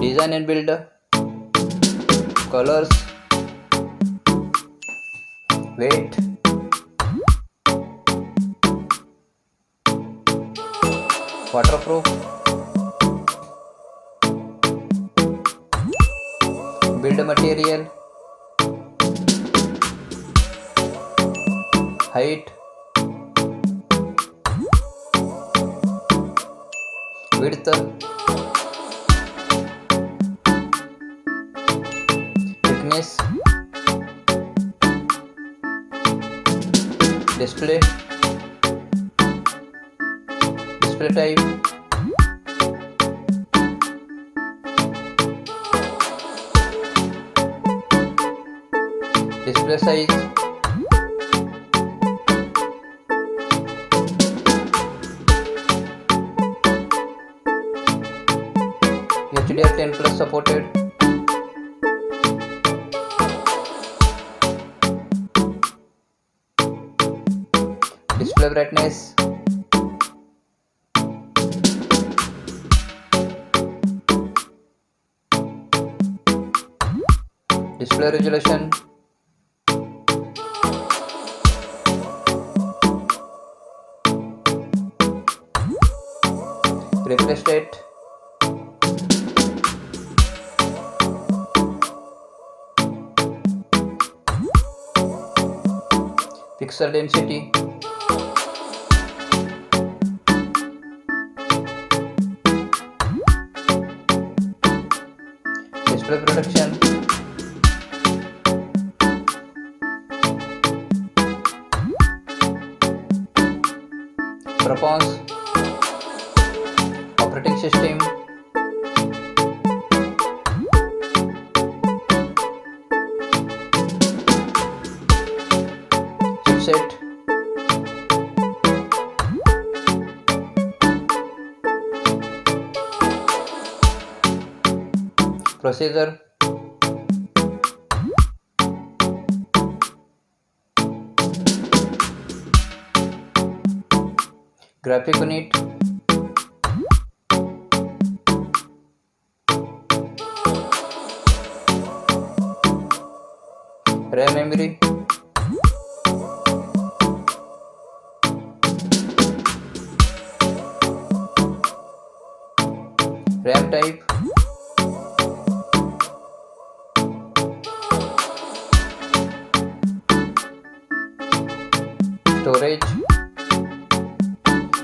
design and build, colors, weight, waterproof, build material, height, width, thickness, display type, display size, HDR10 plus supported, display brightness, display resolution, refresh rate, pixel density, display protection, performance, operating system, chipset, processor, graphic unit, RAM memory, RAM type, storage,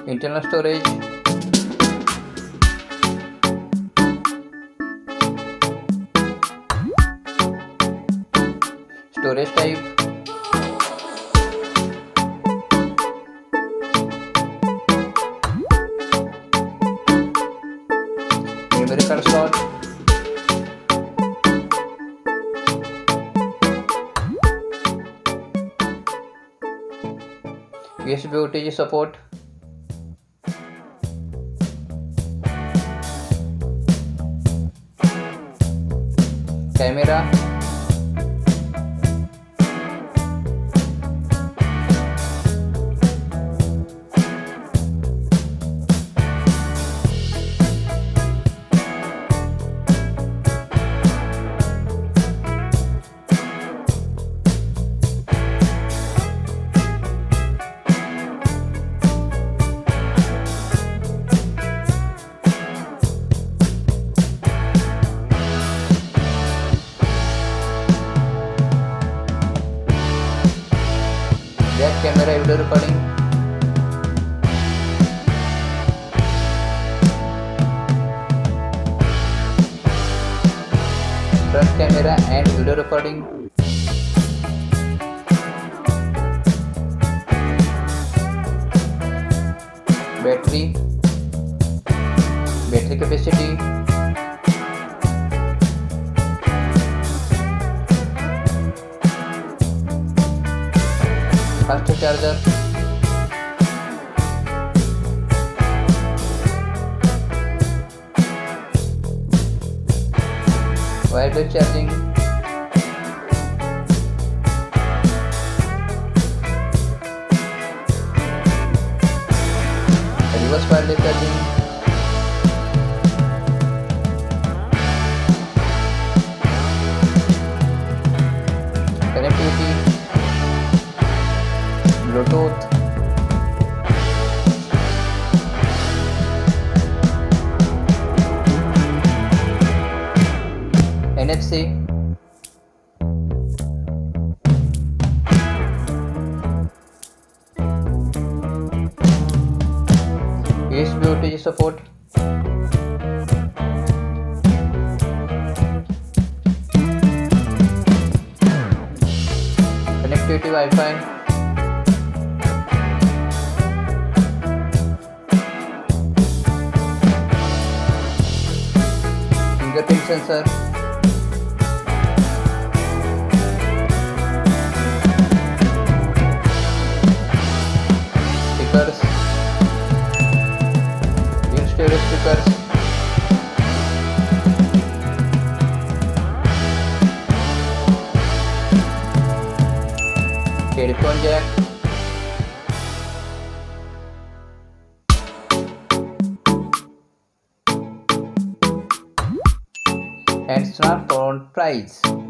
internal storage, storage type, memory card slot, USB OTG support, camera, back camera video recording, front camera and video recording, battery capacity, fast charger, wireless charging, reverse wireless charging, NFC, USB OTG support, connectivity Wi-Fi, fingerprint sensor, speakers, dual stereo speakers, headphone jack, and smartphone price.